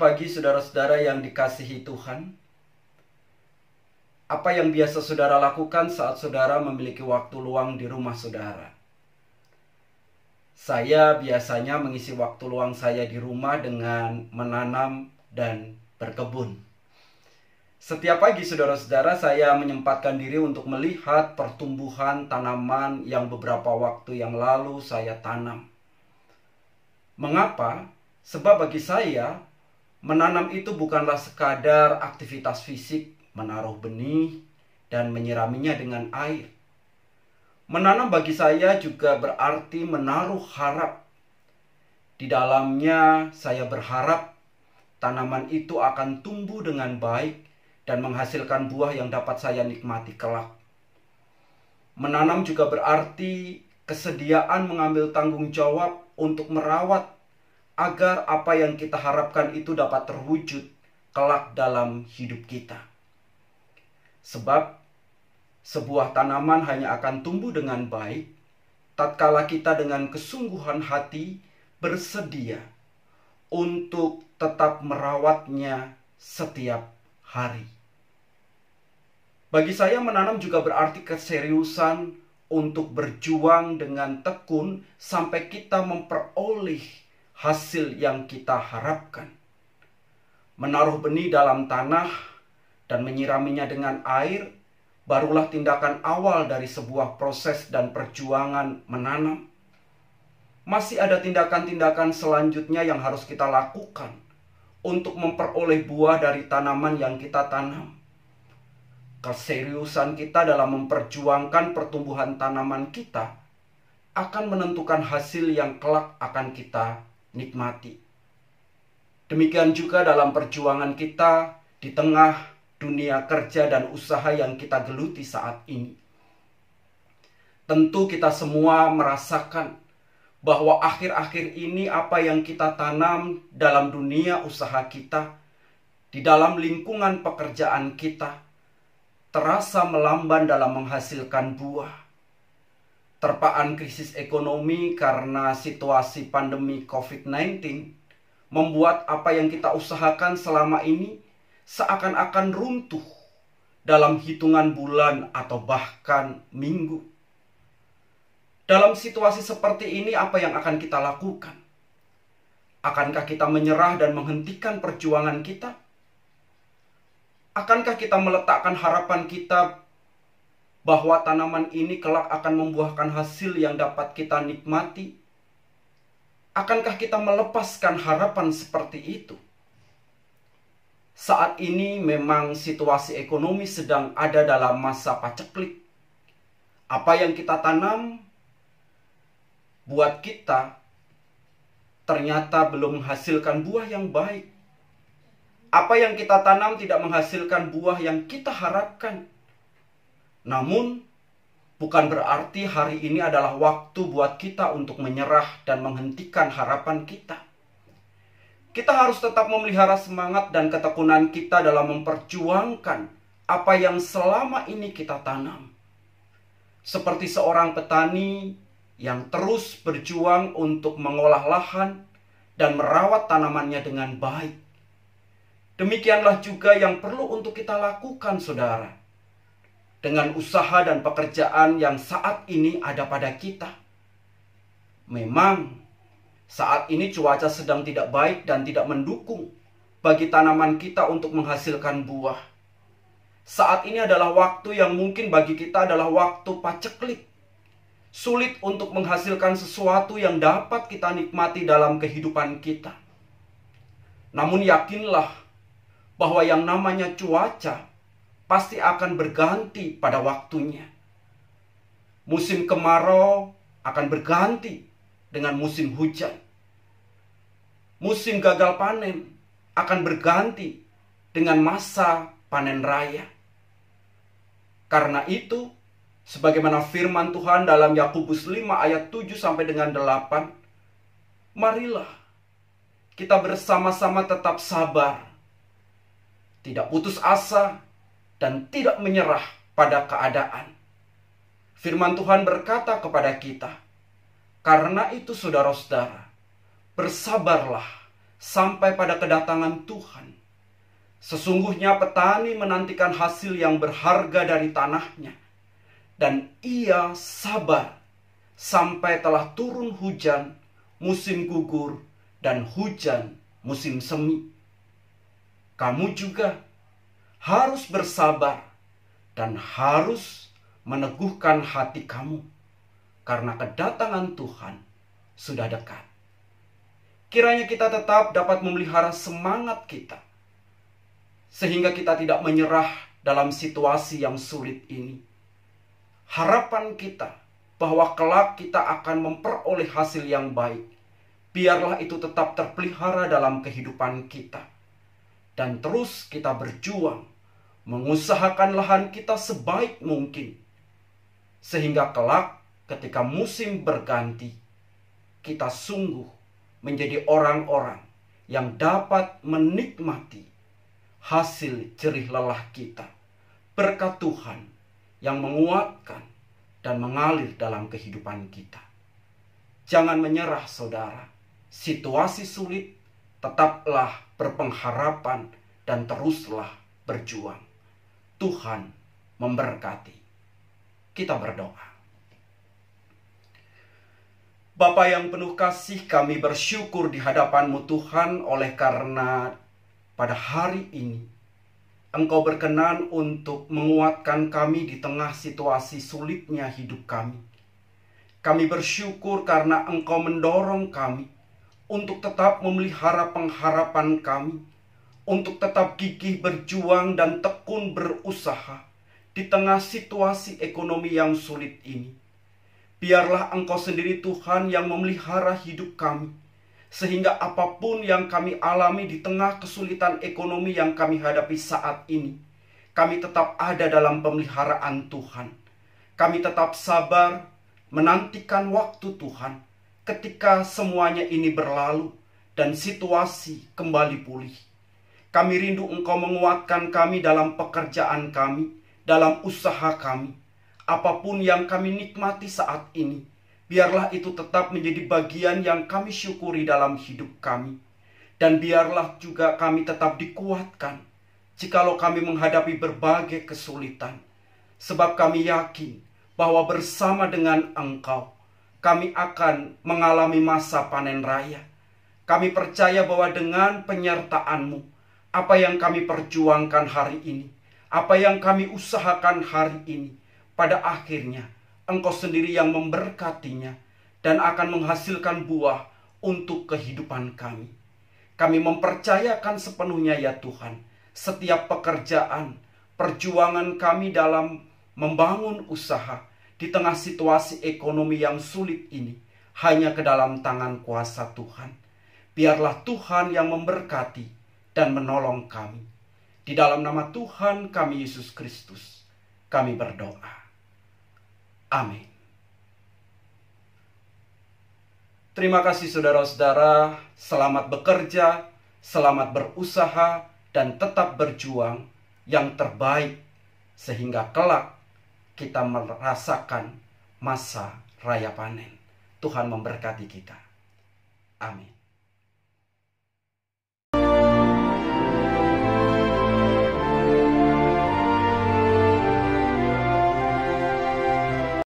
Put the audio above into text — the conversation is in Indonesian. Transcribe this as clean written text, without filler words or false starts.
pagi saudara-saudara yang dikasihi Tuhan. Apa yang biasa saudara lakukan saat saudara memiliki waktu luang di rumah saudara? Saya biasanya mengisi waktu luang saya di rumah dengan menanam dan berkebun. Setiap pagi saudara-saudara saya menyempatkan diri untuk melihat pertumbuhan tanaman yang beberapa waktu yang lalu saya tanam. Mengapa? Sebab bagi saya, menanam itu bukanlah sekadar aktivitas fisik, menaruh benih dan menyiraminya dengan air. Menanam bagi saya juga berarti menaruh harap. Di dalamnya saya berharap tanaman itu akan tumbuh dengan baik dan menghasilkan buah yang dapat saya nikmati kelak. Menanam juga berarti kesediaan mengambil tanggung jawab untuk merawat agar apa yang kita harapkan itu dapat terwujud kelak dalam hidup kita. Sebab sebuah tanaman hanya akan tumbuh dengan baik tatkala kita dengan kesungguhan hati bersedia untuk tetap merawatnya setiap hari. Bagi saya menanam juga berarti keseriusan untuk berjuang dengan tekun sampai kita memperoleh hasil yang kita harapkan. Menaruh benih dalam tanah dan menyiraminya dengan air barulah tindakan awal dari sebuah proses dan perjuangan menanam. Masih ada tindakan-tindakan selanjutnya yang harus kita lakukan untuk memperoleh buah dari tanaman yang kita tanam. Keseriusan kita dalam memperjuangkan pertumbuhan tanaman kita akan menentukan hasil yang kelak akan kita nikmati. Demikian juga dalam perjuangan kita di tengah dunia kerja dan usaha yang kita geluti saat ini. Tentu kita semua merasakan bahwa akhir-akhir ini apa yang kita tanam dalam dunia usaha kita, di dalam lingkungan pekerjaan kita, terasa melamban dalam menghasilkan buah. Terpaan krisis ekonomi karena situasi pandemi COVID-19 membuat apa yang kita usahakan selama ini seakan-akan runtuh dalam hitungan bulan atau bahkan minggu. Dalam situasi seperti ini, apa yang akan kita lakukan? Akankah kita menyerah dan menghentikan perjuangan kita? Akankah kita meletakkan harapan kita bahwa tanaman ini kelak akan membuahkan hasil yang dapat kita nikmati? Akankah kita melepaskan harapan seperti itu? Saat ini memang situasi ekonomi sedang ada dalam masa paceklik. Apa yang kita tanam buat kita ternyata belum menghasilkan buah yang baik. Apa yang kita tanam tidak menghasilkan buah yang kita harapkan. Namun, bukan berarti hari ini adalah waktu buat kita untuk menyerah dan menghentikan harapan kita. Kita harus tetap memelihara semangat dan ketekunan kita dalam memperjuangkan apa yang selama ini kita tanam. Seperti seorang petani yang terus berjuang untuk mengolah lahan dan merawat tanamannya dengan baik. Demikianlah juga yang perlu untuk kita lakukan, saudara. Dengan usaha dan pekerjaan yang saat ini ada pada kita. Memang saat ini cuaca sedang tidak baik dan tidak mendukung bagi tanaman kita untuk menghasilkan buah. Saat ini adalah waktu yang mungkin bagi kita adalah waktu paceklik. Sulit untuk menghasilkan sesuatu yang dapat kita nikmati dalam kehidupan kita. Namun yakinlah bahwa yang namanya cuaca pasti akan berganti pada waktunya. Musim kemarau akan berganti dengan musim hujan. Musim gagal panen akan berganti dengan masa panen raya. Karena itu, sebagaimana firman Tuhan dalam Yakobus 5 ayat 7 sampai dengan 8, marilah kita bersama-sama tetap sabar, tidak putus asa, dan tidak menyerah pada keadaan. Firman Tuhan berkata kepada kita, karena itu saudara-saudara, bersabarlah sampai pada kedatangan Tuhan. Sesungguhnya petani menantikan hasil yang berharga dari tanahnya, dan ia sabar sampai telah turun hujan musim gugur dan hujan musim semi. Kamu juga harus bersabar dan harus meneguhkan hati kamu, karena kedatangan Tuhan sudah dekat. Kiranya kita tetap dapat memelihara semangat kita, sehingga kita tidak menyerah dalam situasi yang sulit ini. Harapan kita bahwa kelak kita akan memperoleh hasil yang baik, biarlah itu tetap terpelihara dalam kehidupan kita. Dan terus kita berjuang, mengusahakan lahan kita sebaik mungkin, sehingga kelak ketika musim berganti, kita sungguh menjadi orang-orang yang dapat menikmati hasil jerih lelah kita, berkat Tuhan yang menguatkan dan mengalir dalam kehidupan kita. Jangan menyerah, saudara. Situasi sulit, tetaplah berpengharapan dan teruslah berjuang. Tuhan memberkati. Kita berdoa. Bapa yang penuh kasih, kami bersyukur di hadapan-Mu Tuhan, oleh karena pada hari ini Engkau berkenan untuk menguatkan kami di tengah situasi sulitnya hidup kami. Kami bersyukur karena Engkau mendorong kami untuk tetap memelihara pengharapan kami, untuk tetap gigih berjuang dan tekun berusaha di tengah situasi ekonomi yang sulit ini. Biarlah Engkau sendiri Tuhan yang memelihara hidup kami, sehingga apapun yang kami alami di tengah kesulitan ekonomi yang kami hadapi saat ini, kami tetap ada dalam pemeliharaan Tuhan. Kami tetap sabar menantikan waktu Tuhan ketika semuanya ini berlalu dan situasi kembali pulih. Kami rindu Engkau menguatkan kami dalam pekerjaan kami, dalam usaha kami. Apapun yang kami nikmati saat ini, biarlah itu tetap menjadi bagian yang kami syukuri dalam hidup kami. Dan biarlah juga kami tetap dikuatkan jikalau kami menghadapi berbagai kesulitan. Sebab kami yakin bahwa bersama dengan Engkau, kami akan mengalami masa panen raya. Kami percaya bahwa dengan penyertaan-Mu, apa yang kami perjuangkan hari ini, apa yang kami usahakan hari ini, pada akhirnya Engkau sendiri yang memberkatinya dan akan menghasilkan buah untuk kehidupan kami. Kami mempercayakan sepenuhnya ya Tuhan, setiap pekerjaan, perjuangan kami dalam membangun usaha di tengah situasi ekonomi yang sulit ini, hanya ke dalam tangan kuasa Tuhan. Biarlah Tuhan yang memberkati dan menolong kami. Di dalam nama Tuhan kami Yesus Kristus, kami berdoa. Amin. Terima kasih saudara-saudara, selamat bekerja, selamat berusaha, dan tetap berjuang yang terbaik, sehingga kelak kita merasakan masa raya panen. Tuhan memberkati kita. Amin.